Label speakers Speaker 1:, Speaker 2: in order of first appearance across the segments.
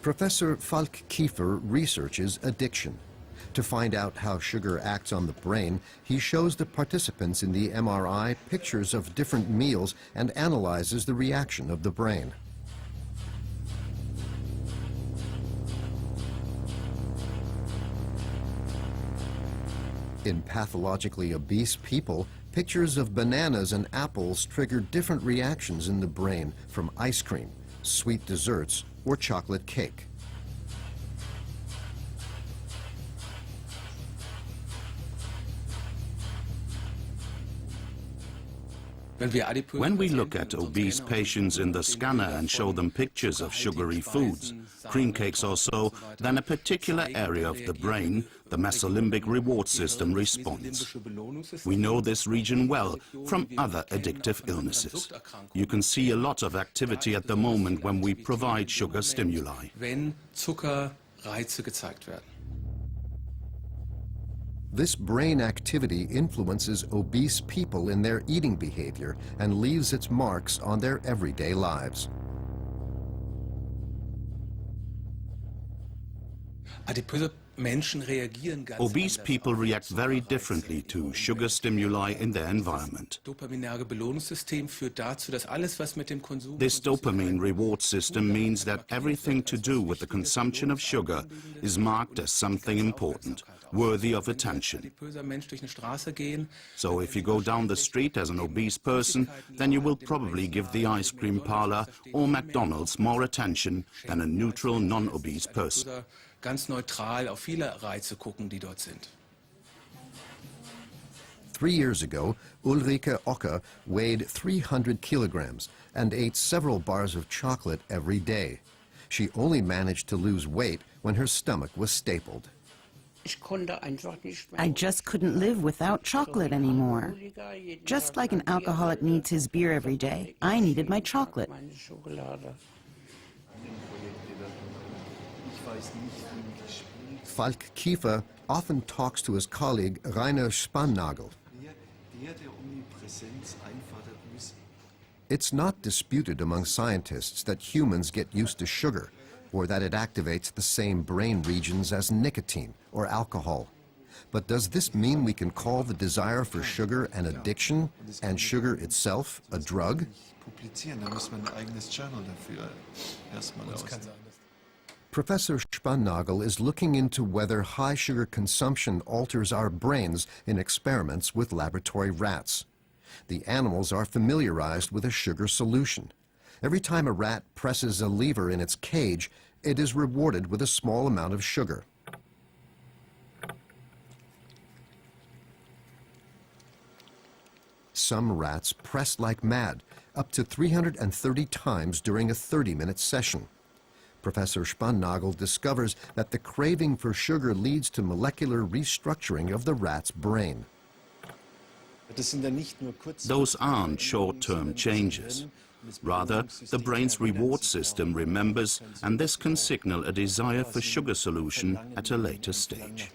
Speaker 1: Professor Falk Kiefer researches addiction. To find out how sugar acts on the brain, he shows the participants in the MRI pictures of different meals and analyzes the reaction of the brain. In pathologically obese people, pictures of bananas and apples trigger different reactions in the brain from ice cream, sweet desserts, or chocolate cake.
Speaker 2: When we look at obese patients in the scanner and show them pictures of sugary foods, cream cakes or so, then a particular area of the brain, the mesolimbic reward system, responds. We know this region well from other addictive illnesses. You can see a lot of activity at the moment when we provide sugar stimuli.
Speaker 1: This brain activity influences obese people in their eating behavior and leaves its marks on their everyday lives.
Speaker 2: Obese people react very differently to sugar stimuli in their environment. This dopamine reward system means that everything to do with the consumption of sugar is marked as something important, worthy of attention. So if you go down the street as an obese person, then you will probably give the ice cream parlor or McDonald's more attention than a neutral, non-obese person.
Speaker 3: Ganz neutral auf viele Reize gucken, die dort sind.
Speaker 1: 3 years ago, Ulrike Ocker weighed 300 kilograms and ate several bars of chocolate every day. She only managed to lose weight when her stomach was stapled.
Speaker 4: I just couldn't live without chocolate anymore. Just like an alcoholic needs his beer every day, I needed my chocolate.
Speaker 1: Falk Kiefer often talks to his colleague Rainer Spannagel. It's not disputed among scientists that humans get used to sugar or that it activates the same brain regions as nicotine or alcohol. But does this mean we can call the desire for sugar an addiction and sugar itself a drug? Professor Spannagel is looking into whether high sugar consumption alters our brains in experiments with laboratory rats. The animals are familiarized with a sugar solution. Every time a rat presses a lever in its cage, it is rewarded with a small amount of sugar. Some rats press like mad, up to 330 times during a 30-minute session. Professor Spannagel discovers that the craving for sugar leads to molecular restructuring of the rat's brain.
Speaker 2: Those aren't short-term changes. Rather, the brain's reward system remembers, and this can signal a desire for sugar solution at a later stage.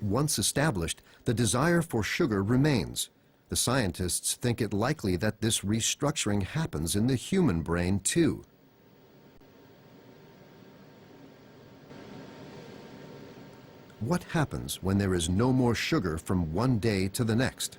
Speaker 1: Once established, the desire for sugar remains. The scientists think it likely that this restructuring happens in the human brain too. What happens when there is no more sugar from one day to the next?